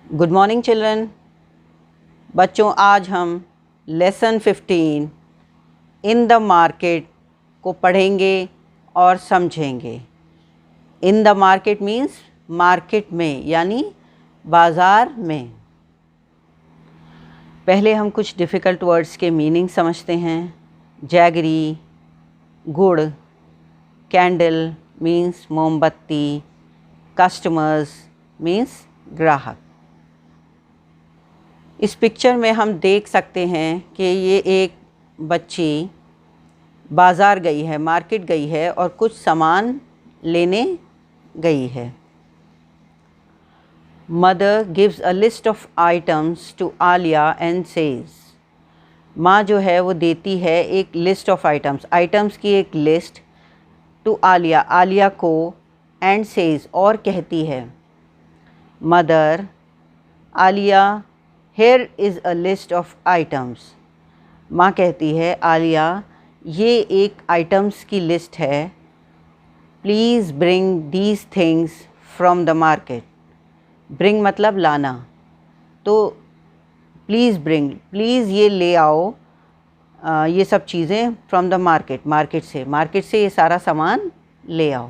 Good morning children. बच्चों, आज हम लेसन 15 इन द मार्केट को पढ़ेंगे और समझेंगे। In the market means market में, यानी बाज़ार में। पहले हम कुछ डिफ़िकल्ट वर्ड्स के मीनिंग समझते हैं। जैगरी गुड़, कैंडल मीन्स मोमबत्ती, कस्टमर्स मीन्स ग्राहक। इस पिक्चर में हम देख सकते हैं कि ये एक बच्ची बाज़ार गई है, मार्केट गई है और कुछ सामान लेने गई है। Mother gives a list of items to Alia and says. माँ जो है वो देती है एक लिस्ट ऑफ आइटम्स की एक लिस्ट टू आलिया, आलिया को, एंड सेज और कहती है। Mother, Alia, here is a list of items. माँ कहती है, आलिया ये एक आइटम्स की लिस्ट है। Please bring these things from the market. Bring मतलब लाना, तो प्लीज़ ब्रिंग, प्लीज़ ये ले आओ ये सब चीज़ें फ्रॉम द मार्केट, मार्केट से ये सारा सामान ले आओ।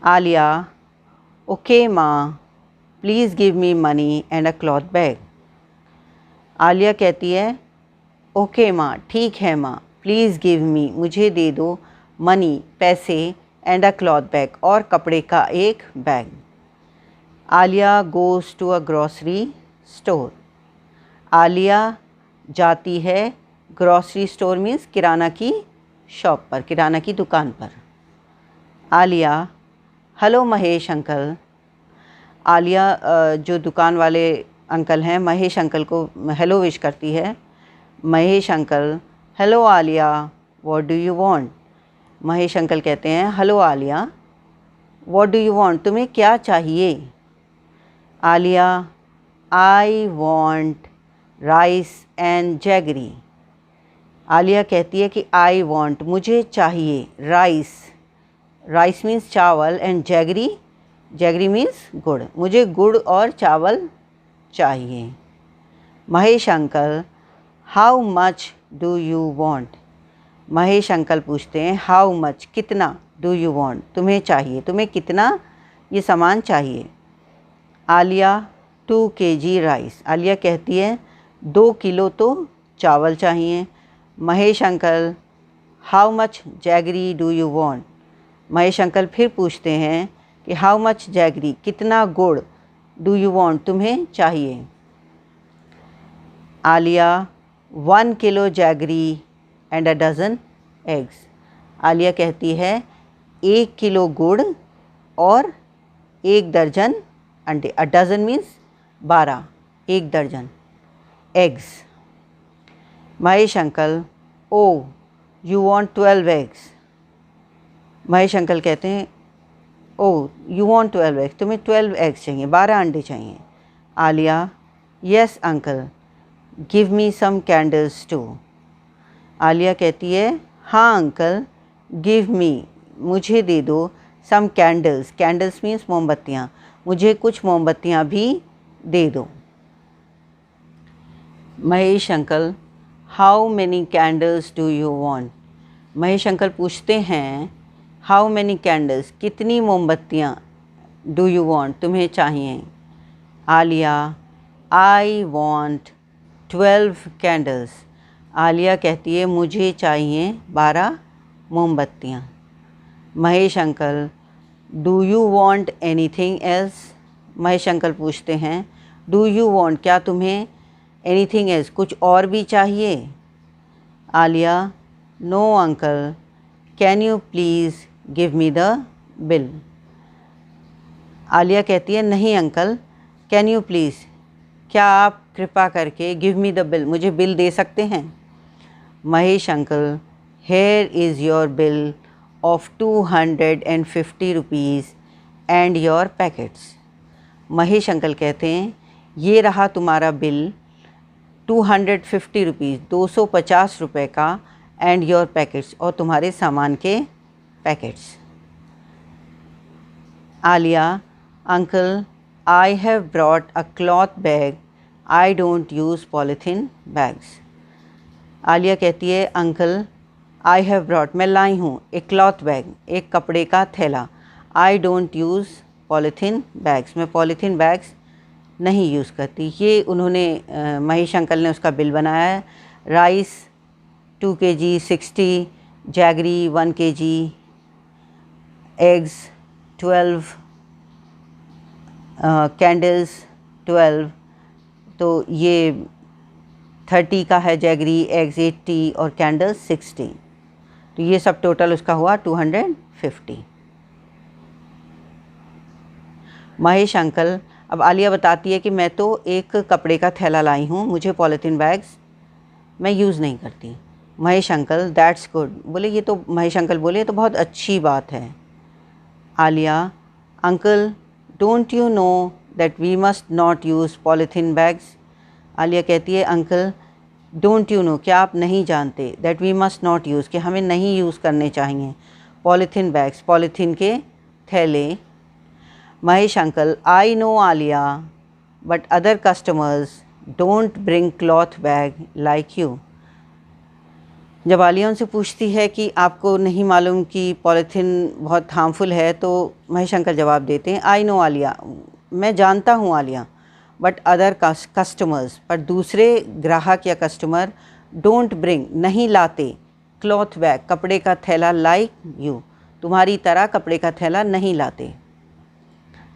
आलिया, ओके माँ, please give me money and a cloth bag. Alia कहती है, ओके माँ, ठीक है माँ, प्लीज़ गिव मी, मुझे दे दो, मनी पैसे, एंड अ क्लॉथ बैग और कपड़े का एक bag. Alia goes to a grocery store. Alia जाती है ग्रॉसरी स्टोर मीन्स किराना की शॉप पर, किराना की दुकान पर। Alia, hello Mahesh uncle. आलिया जो दुकान वाले अंकल हैं, महेश अंकल को हेलो विश करती है। Mahesh uncle, hello Alia, what do you want. Mahesh uncle कहते हैं, hello Alia, what do you want, तुम्हें क्या चाहिए। Alia, I want rice and jaggery. Alia कहती है कि आई वांट, मुझे चाहिए, राइस, राइस मीन्स चावल, एंड जैगरी, जैगरी मीन्स गुड़, मुझे गुड़ और चावल चाहिए। Mahesh uncle, how much do you want. Mahesh uncle पूछते हैं, हाउ मच कितना, डू यू वांट तुम्हें चाहिए, तुम्हें कितना ये सामान चाहिए। Alia, 2 kg rice. आलिया कहती है 2 किलो तो चावल चाहिए। Mahesh uncle, how much jaggery do you want. Mahesh uncle फिर पूछते हैं कि हाउ मच जैगरी कितना गुड़, डू यू वांट तुम्हें चाहिए। Alia, 1 kilo jaggery and a dozen eggs. Alia कहती है 1 किलो गुड़ और 1 दर्जन अंडे। अ डज़न मीन्स 12, 1 दर्जन एग्स। Mahesh uncle, oh you want 12 eggs. Mahesh uncle कहते हैं, ओ यू वांट 12 एग्स, तुम्हें 12 एग्स चाहिए, 12 अंडे चाहिए। Alia, yes uncle, give me some candles too. Alia कहती है, हाँ अंकल, गिव मी, मुझे दे दो, सम कैंडल्स, कैंडल्स मीन्स मोमबत्तियाँ, मुझे कुछ मोमबत्तियाँ भी दे दो। Mahesh uncle, how many candles do you want. Mahesh uncle पूछते हैं, हाउ मैनी कैंडल्स कितनी मोमबत्तियाँ, डू यू वांट तुम्हें चाहिए। Alia, I want 12 candles. Alia कहती है, मुझे चाहिए 12 मोमबत्तियाँ। Mahesh uncle, do you want anything else. Mahesh uncle पूछते हैं, डू यू वांट क्या तुम्हें एनीथिंग एल्स कुछ और भी चाहिए। Alia, no uncle, can you please give me the bill. Alia कहती है, नहीं अंकल, कैन यू प्लीज़ क्या आप कृपा करके गिव मी द बिल मुझे बिल दे सकते हैं। Mahesh uncle, here is your bill of 250 rupees and your packets. Mahesh uncle कहते हैं, ये रहा तुम्हारा बिल 250 रुपीज़, 250 रुपये का, एंड योर पैकेट्स और तुम्हारे सामान के packets. Alia, uncle I have brought a cloth bag. I don't use polythene bags. Alia कहती है अंकल आई हैव ब्रॉट मैं लाई हूँ ए क्लॉथ बैग एक कपड़े का थैला. I don't use polythene bags मैं पॉलीथीन बैग्स नहीं यूज़ करती. ये उन्होंने महेश अंकल ने उसका बिल बनाया है. Rice 2 kg 60, jaggery 1 kg, eggs 12, candles 12. तो ये 30 का है जैगरी, एग्स 80 और कैंडल्स 60. तो ये सब टोटल उसका हुआ 250. महेश अंकल अब आलिया बताती है कि मैं तो एक कपड़े का थैला लाई हूँ, मुझे पॉलीथीन बैग्स मैं यूज़ नहीं करती. महेश अंकल दैट्स गुड बोले ये तो महेश अंकल बोले ये तो बहुत अच्छी बात है. Alia uncle don't you know that we must not use polythene bags. Alia कहती है अंकल डोंट यू नो क्या आप नहीं जानते that we must not use कि हमें नहीं यूज़ करने चाहिए पॉलीथीन बैग्स पॉलीथीन के थैले. Mahesh uncle I know Alia but other customers don't bring cloth bag like you. जब आलिया उनसे पूछती है कि आपको नहीं मालूम कि पॉलीथीन बहुत हार्मफुल है तो महेश अंकल जवाब देते हैं आई नो आलिया मैं जानता हूँ आलिया बट अदर कस्टमर्स पर दूसरे ग्राहक या कस्टमर डोंट ब्रिंग नहीं लाते क्लॉथ बैग कपड़े का थैला लाइक यू तुम्हारी तरह कपड़े का थैला नहीं लाते.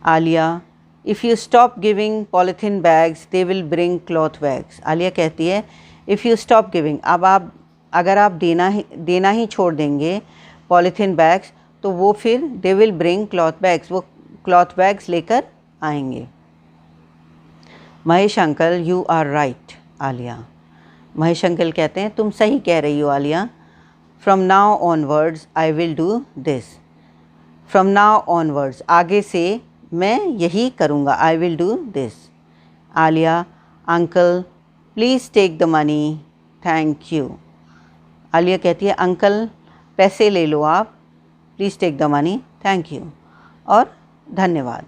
Alia if you stop giving polythene bags they will bring cloth bags. Alia कहती है इफ़ यू स्टॉप गिविंग अब आप अगर आप देना ही छोड़ देंगे पॉलीथीन बैग्स तो वो फिर they will bring cloth bags वो क्लॉथ बैग्स लेकर आएंगे. Mahesh uncle you are right Alia. Mahesh uncle कहते हैं तुम सही कह रही हो Alia. From now onwards I will do this. From now onwards आगे से मैं यही करूँगा I will do this. Alia uncle please take the money thank you. Alia कहती है अंकल पैसे ले लो आप please take the money thank you और धन्यवाद.